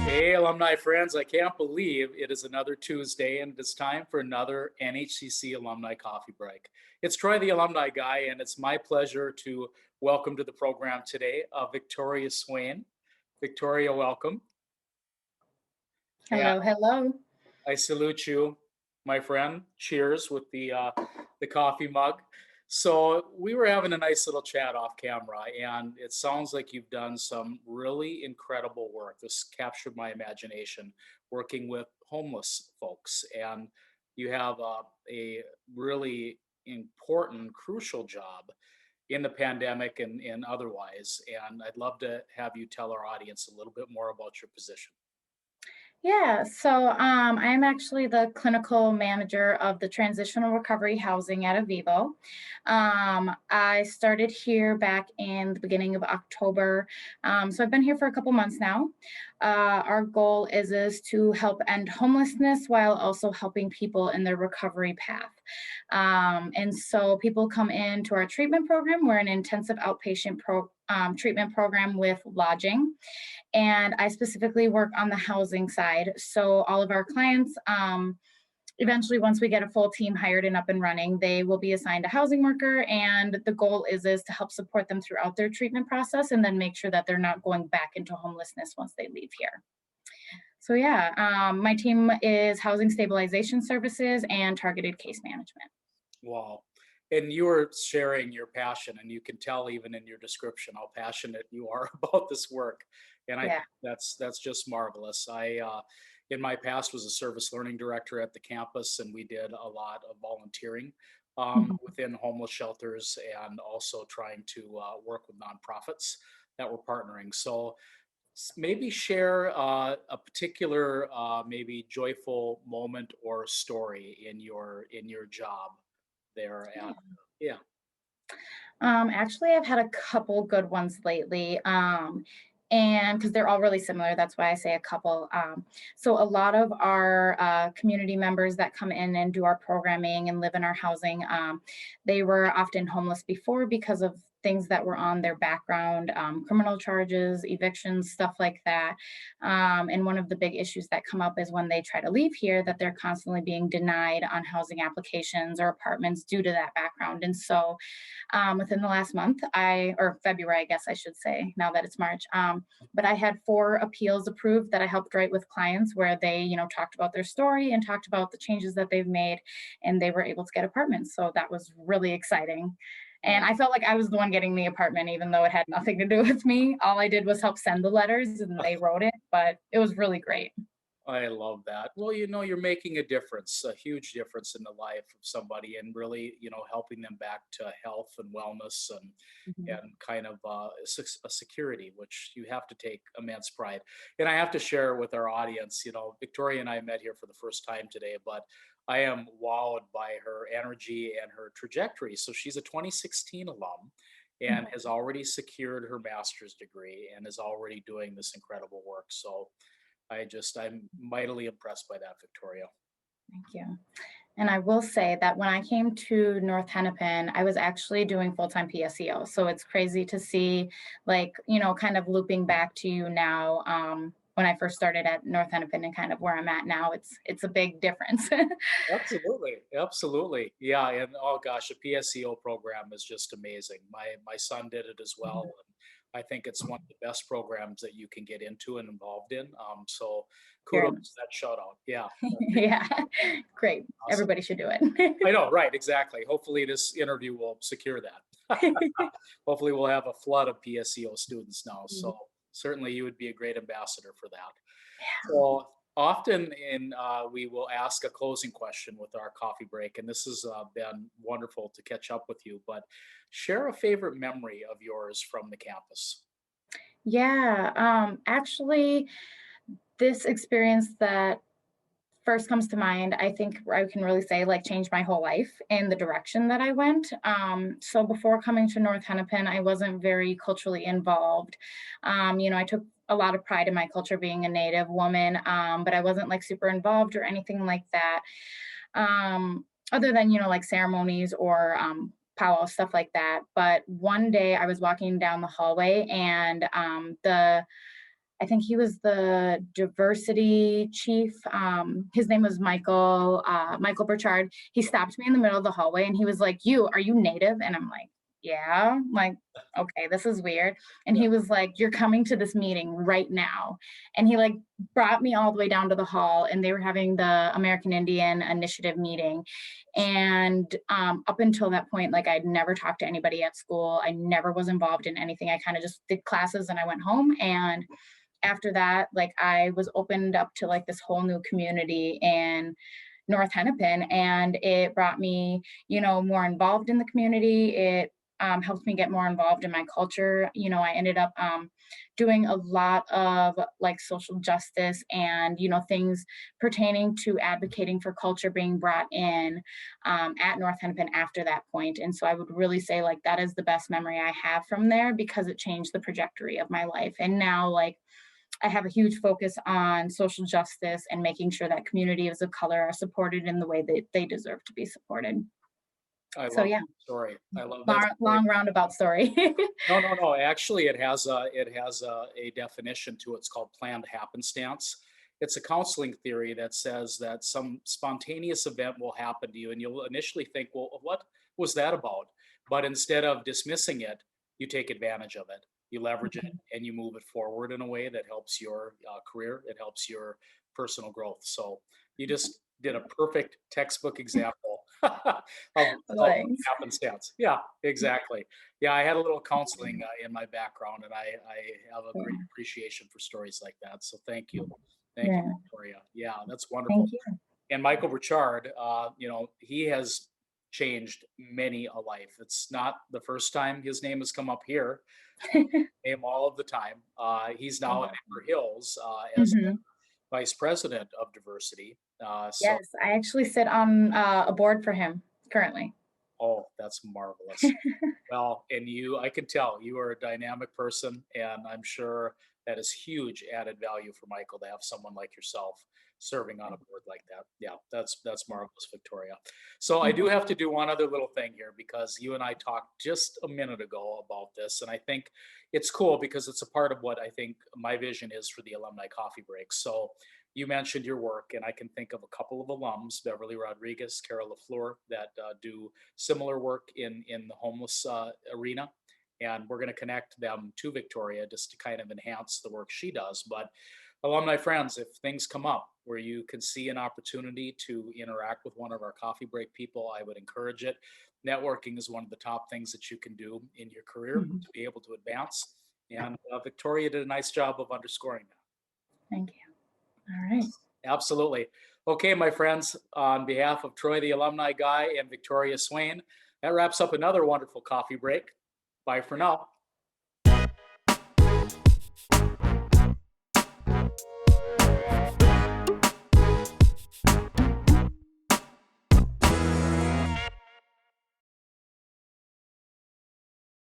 Hey, alumni friends, I can't believe it is another Tuesday and it's time for another NHCC Alumni Coffee Break. It's Troy, the alumni guy, and it's my pleasure to welcome to the program today Victoria Swain. Victoria, welcome. And Hello, hello. I salute you, my friend. Cheers with the coffee mug. So we were having a nice little chat off camera, and it sounds like you've done some really incredible work. This captured my imagination, working with homeless folks, and you have a really important, crucial job in the pandemic and otherwise. And I'd love to have you tell our audience a little bit more about your position. I am actually the clinical manager of the transitional recovery housing at Avivo. I started here back in the beginning of October. So I've been here for a couple months now. Our goal is to help end homelessness while also helping people in their recovery path. And so people come into our treatment program. We're an intensive outpatient treatment program with lodging, and I specifically work on the housing side. So all of our clients, eventually, once we get a full team hired and up and running, they will be assigned a housing worker, and the goal is to help support them throughout their treatment process, and then make sure that they're not going back into homelessness once they leave here. My team is housing stabilization services and targeted case management. Wow. And you were sharing your passion, and you can tell even in your description how passionate you are about this work. And I think Yeah. that's just marvelous. In my past, was a service learning director at the campus, and we did a lot of volunteering Mhm. within homeless shelters, and also trying to work with nonprofits that were partnering. So maybe share a particular, maybe joyful moment or story in your job there Yeah. at yeah. Actually, I've had a couple good ones lately. And because they're all really similar, that's why I say a couple. So, a lot of our community members that come in and do our programming and live in our housing, they were often homeless before because of things that were on their background, criminal charges, evictions, stuff like that. And one of the big issues that come up is when they try to leave here, that they're constantly being denied on housing applications or apartments due to that background. And so, within the last month, or February, I guess I should say, now that it's March. But I had 4 appeals approved that I helped write with clients where they, talked about their story and talked about the changes that they've made, and they were able to get apartments. So that was really exciting. And I felt like I was the one getting the apartment, even though it had nothing to do with me. All I did was help send the letters and they wrote it, but it was really great. I love that. Well, you're making a difference, a huge difference in the life of somebody, and really, helping them back to health and wellness, Mhm. and kind of a security, which you have to take immense pride. And I have to share with our audience, Victoria and I met here for the first time today, but I am wowed by her energy and her trajectory. So she's a 2016 alum and has already secured her master's degree and is already doing this incredible work. So I'm mightily impressed by that, Victoria. Thank you. And I will say that when I came to North Hennepin, I was actually doing full-time PSEO. So it's crazy to see, like, kind of looping back to you now, when I first started at North Hennepin and kind of where I'm at now. It's a big difference. Absolutely, absolutely, yeah. And oh gosh, a PSEO program is just amazing. My son did it as well, and I think it's one of the best programs that you can get into and involved in. So Very kudos much. to that shout out. Yeah, Yeah, great. awesome. Everybody should do it. I know, right? Exactly. Hopefully, this interview will secure that. Hopefully, we'll have a flood of PSEO students now. So certainly, you would be a great ambassador for that. So often we will ask a closing question with our coffee break, and this has been wonderful to catch up with you. But share a favorite memory of yours from the campus. Yeah, actually, this experience that first comes to mind, I think I can really say like changed my whole life in the direction that I went. So before coming to North Hennepin, I wasn't very culturally involved. I took a lot of pride in my culture being a Native woman, but I wasn't like super involved or anything like that. other than, like ceremonies or powwow, stuff like that. But one day I was walking down the hallway and I think he was the diversity chief. His name was Michael Burchard. He stopped me in the middle of the hallway and he was like, are you native? And I'm like, yeah. I'm like, okay, this is weird. And Yeah. he was like, you're coming to this meeting right now. And he like brought me all the way down to the hall and they were having the American Indian Initiative meeting. And up until that point, like I'd never talked to anybody at school. I never was involved in anything. I kind of just did classes and I went home. And after that, like I was opened up to like this whole new community in North Hennepin, and it brought me, more involved in the community. It helped me get more involved in my culture. I ended up doing a lot of like social justice and, things pertaining to advocating for culture being brought in at North Hennepin after that point. And so I would really say like that is the best memory I have from there because it changed the trajectory of my life. And now like I have a huge focus on social justice and making sure that communities of color are supported in the way that they deserve to be supported. I So love yeah, that story. I love that long, story. long roundabout story. No, no, no. Actually, it has a definition to it. It's called planned happenstance. It's a counseling theory that says that some spontaneous event will happen to you, and you'll initially think, "Well, what was that about?" But instead of dismissing it, you take advantage of it, you leverage it, and you move it forward in a way that helps your career. It helps your personal growth. So you just did a perfect textbook example of Thanks. happenstance. Yeah, exactly. Yeah, I had a little counseling in my background, and I have a Yeah, great appreciation for stories like that. So thank you, yeah. Victoria. Yeah, that's wonderful. Thank you. And Michael Burchard, he has changed many a life. It's not the first time his name has come up here. Name all of the time. He's now at Amber Hills as Mhm. vice president of diversity. So Yes, I actually sit on a board for him currently. oh, that's marvelous. Well, and I can tell you are a dynamic person, and I'm sure that is huge added value for Michael to have someone like yourself serving on a board like that. Yeah, that's marvelous, Victoria. So I do have to do one other little thing here because you and I talked just a minute ago about this, and I think it's cool because it's a part of what I think my vision is for the alumni coffee break. So you mentioned your work, and I can think of a couple of alums, Beverly Rodriguez, Carol LaFleur, that do similar work in the homeless arena. And we're going to connect them to Victoria just to kind of enhance the work she does. But alumni friends, if things come up where you can see an opportunity to interact with one of our coffee break people, I would encourage it. Networking is one of the top things that you can do in your career Mhm. to be able to advance. And Victoria did a nice job of underscoring that. Thank you. All right. Absolutely. Okay, my friends, on behalf of Troy, the alumni guy, and Victoria Swain, that wraps up another wonderful coffee break. Bye for now.